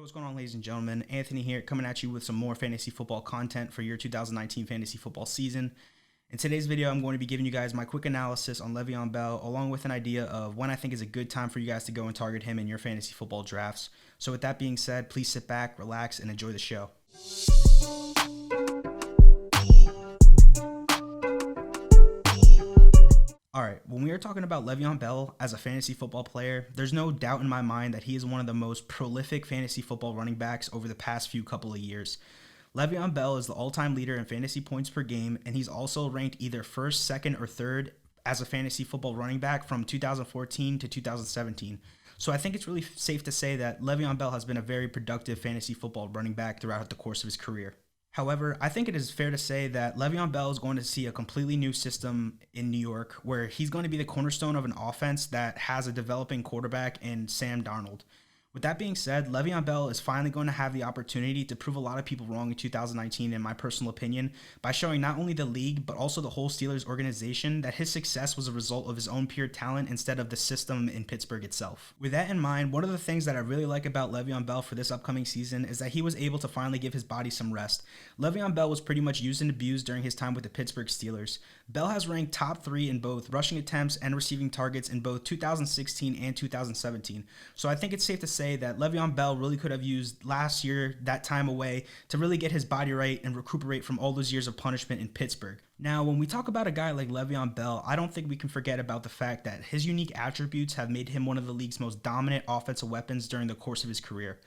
What's going on, ladies and gentlemen? Anthony here, coming at you with some more fantasy football content for your 2019 fantasy football season. In today's video, I'm going to be giving you guys my quick analysis on Le'Veon Bell, along with an idea of when I think is a good time for you guys to go and target him in your fantasy football drafts. So with that being said, please sit back, relax, and enjoy the show. Alright, when we are talking about Le'Veon Bell as a fantasy football player, there's no doubt in my mind that he is one of the most prolific fantasy football running backs over the past few couple of years. Le'Veon Bell is the all-time leader in fantasy points per game, and he's also ranked either first, second, or third as a fantasy football running back from 2014 to 2017. So I think it's really safe to say that Le'Veon Bell has been a very productive fantasy football running back throughout the course of his career. However, I think it is fair to say that Le'Veon Bell is going to see a completely new system in New York where he's going to be the cornerstone of an offense that has a developing quarterback in Sam Darnold. With that being said, Le'Veon Bell is finally going to have the opportunity to prove a lot of people wrong in 2019, in my personal opinion, by showing not only the league, but also the whole Steelers organization that his success was a result of his own pure talent instead of the system in Pittsburgh itself. With that in mind, one of the things that I really like about Le'Veon Bell for this upcoming season is that he was able to finally give his body some rest. Le'Veon Bell was pretty much used and abused during his time with the Pittsburgh Steelers. Bell has ranked top 3 in both rushing attempts and receiving targets in both 2016 and 2017. So I think it's safe to say that Le'Veon Bell really could have used last year, that time away, to really get his body right and recuperate from all those years of punishment in Pittsburgh. Now, when we talk about a guy like Le'Veon Bell, I don't think we can forget about the fact that his unique attributes have made him one of the league's most dominant offensive weapons during the course of his career.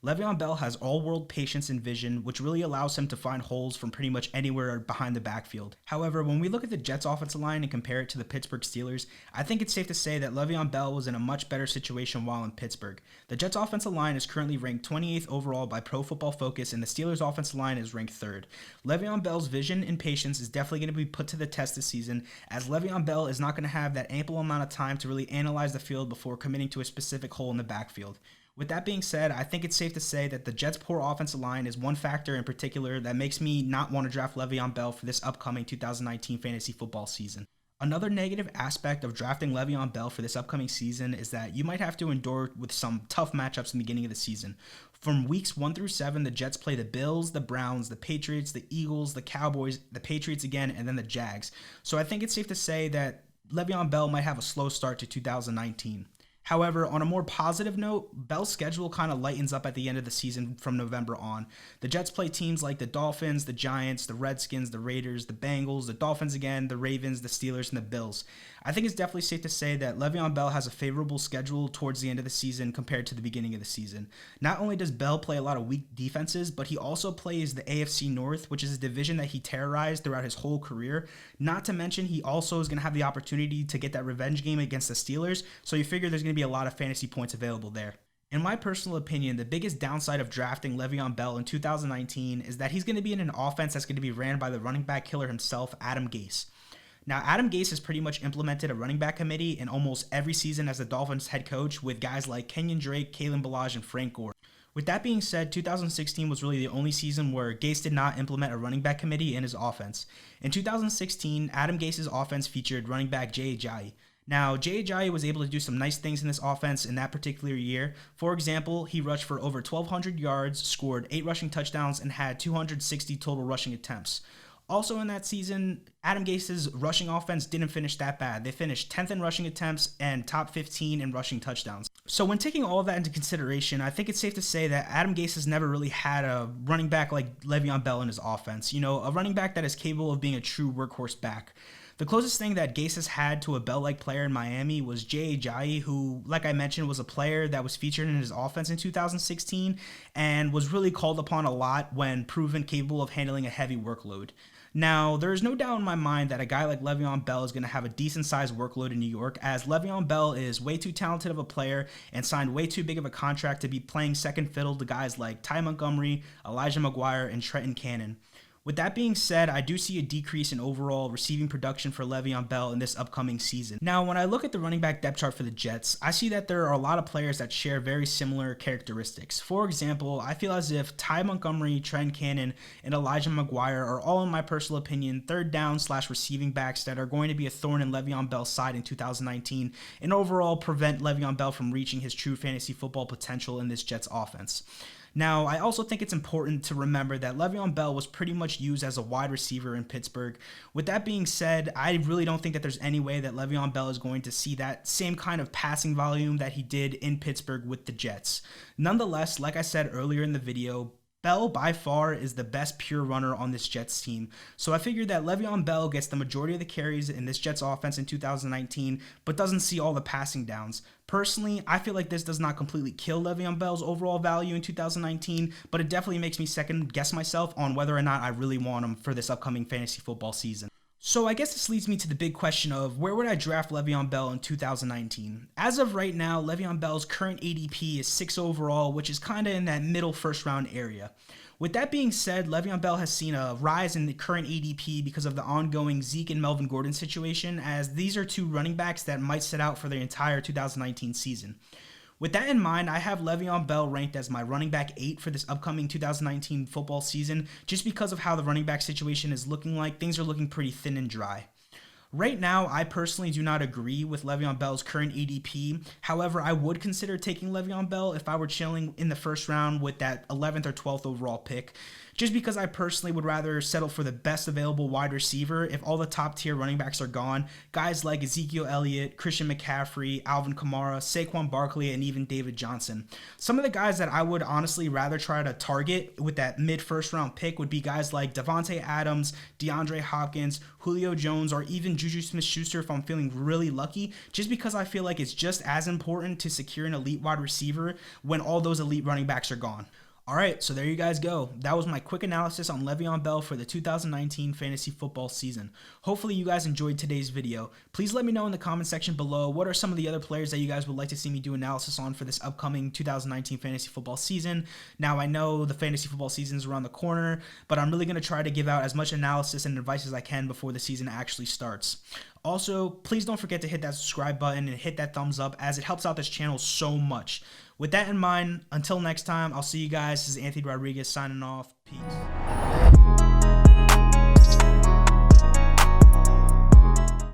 Le'Veon Bell has all-world patience and vision, which really allows him to find holes from pretty much anywhere behind the backfield. However, when we look at the Jets' offensive line and compare it to the Pittsburgh Steelers, I think it's safe to say that Le'Veon Bell was in a much better situation while in Pittsburgh. The Jets' offensive line is currently ranked 28th overall by Pro Football Focus, and the Steelers' offensive line is ranked 3rd. Le'Veon Bell's vision and patience is definitely going to be put to the test this season, as Le'Veon Bell is not going to have that ample amount of time to really analyze the field before committing to a specific hole in the backfield. With that being said, I think it's safe to say that the Jets' poor offensive line is one factor in particular that makes me not want to draft Le'Veon Bell for this upcoming 2019 fantasy football season. Another negative aspect of drafting Le'Veon Bell for this upcoming season is that you might have to endure with some tough matchups in the beginning of the season. From weeks 1 through 7, the Jets play the Bills, the Browns, the Patriots, the Eagles, the Cowboys, the Patriots again, and then the Jags. So I think it's safe to say that Le'Veon Bell might have a slow start to 2019. However, on a more positive note, Bell's schedule kind of lightens up at the end of the season from November on. The Jets play teams like the Dolphins, the Giants, the Redskins, the Raiders, the Bengals, the Dolphins again, the Ravens, the Steelers, and the Bills. I think it's definitely safe to say that Le'Veon Bell has a favorable schedule towards the end of the season compared to the beginning of the season. Not only does Bell play a lot of weak defenses, but he also plays the AFC North, which is a division that he terrorized throughout his whole career. Not to mention, he also is going to have the opportunity to get that revenge game against the Steelers, so you figure there's going to be a lot of fantasy points available there. In my personal opinion, the biggest downside of drafting Le'Veon Bell in 2019 is that he's going to be in an offense that's going to be ran by the running back killer himself, Adam Gase. Now, Adam Gase has pretty much implemented a running back committee in almost every season as the Dolphins head coach with guys like Kenyon Drake, Kalen Ballage, and Frank Gore. With that being said, 2016 was really the only season where Gase did not implement a running back committee in his offense. In 2016, Adam Gase's offense featured running back Jay Ajayi. Now, Jay Ajayi was able to do some nice things in this offense in that particular year. For example, he rushed for over 1,200 yards, scored 8 rushing touchdowns, and had 260 total rushing attempts. Also in that season, Adam Gase's rushing offense didn't finish that bad. They finished 10th in rushing attempts and top 15 in rushing touchdowns. So when taking all of that into consideration, I think it's safe to say that Adam Gase has never really had a running back like Le'Veon Bell in his offense. You know, a running back that is capable of being a true workhorse back. The closest thing that Gase has had to a Bell-like player in Miami was Jay Ajayi, who, like I mentioned, was a player that was featured in his offense in 2016 and was really called upon a lot when proven capable of handling a heavy workload. Now, there is no doubt in my mind that a guy like Le'Veon Bell is going to have a decent-sized workload in New York, as Le'Veon Bell is way too talented of a player and signed way too big of a contract to be playing second fiddle to guys like Ty Montgomery, Elijah McGuire, and Trenton Cannon. With that being said, I do see a decrease in overall receiving production for Le'Veon Bell in this upcoming season. Now, when I look at the running back depth chart for the Jets, I see that there are a lot of players that share very similar characteristics. For example, I feel as if Ty Montgomery, Trenton Cannon, and Elijah McGuire are all, in my personal opinion, third down / receiving backs that are going to be a thorn in Le'Veon Bell's side in 2019 and overall prevent Le'Veon Bell from reaching his true fantasy football potential in this Jets offense. Now, I also think it's important to remember that Le'Veon Bell was pretty much used as a wide receiver in Pittsburgh. With that being said, I really don't think that there's any way that Le'Veon Bell is going to see that same kind of passing volume that he did in Pittsburgh with the Jets. Nonetheless, like I said earlier in the video, Bell by far is the best pure runner on this Jets team. So I figured that Le'Veon Bell gets the majority of the carries in this Jets offense in 2019, but doesn't see all the passing downs. Personally, I feel like this does not completely kill Le'Veon Bell's overall value in 2019, but it definitely makes me second guess myself on whether or not I really want him for this upcoming fantasy football season. So I guess this leads me to the big question of where would I draft Le'Veon Bell in 2019? As of right now, Le'Veon Bell's current ADP is 6 overall, which is kind of in that middle first round area. With that being said, Le'Veon Bell has seen a rise in the current ADP because of the ongoing Zeke and Melvin Gordon situation, as these are two running backs that might sit out for the entire 2019 season. With that in mind, I have Le'Veon Bell ranked as my running back 8 for this upcoming 2019 football season, just because of how the running back situation is looking like. Things are looking pretty thin and dry. Right now, I personally do not agree with Le'Veon Bell's current ADP. However, I would consider taking Le'Veon Bell if I were chilling in the first round with that 11th or 12th overall pick, just because I personally would rather settle for the best available wide receiver if all the top tier running backs are gone. Guys like Ezekiel Elliott, Christian McCaffrey, Alvin Kamara, Saquon Barkley, and even David Johnson. Some of the guys that I would honestly rather try to target with that mid-first round pick would be guys like Devontae Adams, DeAndre Hopkins, Julio Jones, or even Juju Smith-Schuster if I'm feeling really lucky, just because I feel like it's just as important to secure an elite wide receiver when all those elite running backs are gone. All right, so there you guys go. That was my quick analysis on Le'Veon Bell for the 2019 fantasy football season. Hopefully you guys enjoyed today's video. Please let me know in the comment section below what are some of the other players that you guys would like to see me do analysis on for this upcoming 2019 fantasy football season. Now, I know the fantasy football season is around the corner, but I'm really going to try to give out as much analysis and advice as I can before the season actually starts. Also, please don't forget to hit that subscribe button and hit that thumbs up, as it helps out this channel so much. With that in mind, until next time, I'll see you guys. This is Anthony Rodriguez signing off. Peace.